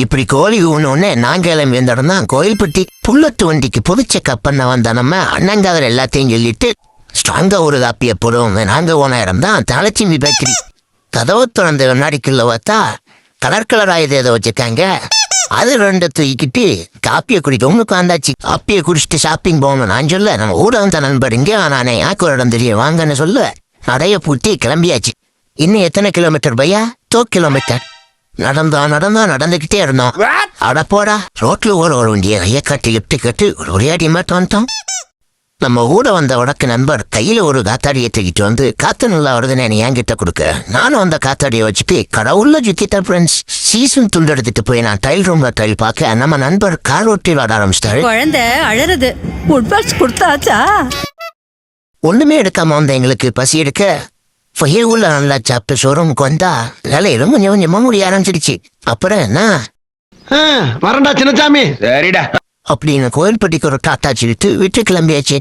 இப்படி கோழி ஊனோடனே நான் கிளம்பி வந்த இடம் தான் கோயில்பட்டி. புல்லட்டு வண்டிக்கு பொது செக்அப் பண்ண வந்த நம்ம அண்ணங்காதர் எல்லாத்தையும் சொல்லிட்டு ஸ்ட்ராங்கா ஒரு காப்பியை போடுவோம். நாங்க போன இடம் தான் தலட்சுமி பேக்கரி. கதவை திறந்த வினாடிக்குள்ள பார்த்தா கலர் கலர் ஆயுத ஏதோ வச்சிருக்காங்க. அது ரெண்டு தூக்கிட்டு காப்பியை குடிக்கணும்னு உட்காந்தாச்சு. காப்பியை குடிச்சிட்டு ஷாப்பிங் போகணும். நான் சொல்ல நம்ம ஊட வந்த நண்பர் இங்கே நானே யாக்கு ஒரு இடம் தெரியும் வாங்கன்னு சொல்ல நடைய பூட்டி கிளம்பியாச்சு. இன்னும் எத்தனை கிலோமீட்டர் பையா? 2 கிலோமீட்டர் நடந்துகிட்டே இருந்தோம். அட போடா, ரோட்ல ஒரு வண்டியை கையை கட்டி கட்டு ஒரே அடி மட்டும் வந்துட்டோம். நம்ம கூட வந்த உடக்கு நண்பர் கையில ஒரு காத்தாடியை தூக்கிட்டு வந்து காத்து நல்லா வருதுன்னு என்னை என்கிட்ட கொடுக்க நானும் அந்த காத்தாடியை வச்சுட்டு கடவுள்ல சுத்திட்டேன் ஃப்ரெண்ட்ஸ். சீசன் துண்டு எடுத்துட்டு போய் நான் டைல் ரூம்ல டைல் பார்க்க நம்ம நண்பர் கார் ஓட்டி விளாட ஆரம்பிச்சிட்டாரு. குழந்தை அழறது. கொடுத்தாச்சா? ஒண்ணுமே எடுக்காம வந்த எங்களுக்கு பசி எடுக்க உள்ள நல்லா சாப்பிட்டு ஷோரூமுக்கு வந்தா வேலையிலும் கொஞ்சம் கொஞ்சமா முடிய ஆரம்பிச்சிடுச்சு. அப்புறம் என்ன வரண்டா சின்னசாமி. சரிடா அப்படின்னு கோயில்பட்டிக்கு ஒரு டாட்டா சொல்லிட்டு விட்டு கிளம்பியாச்சு.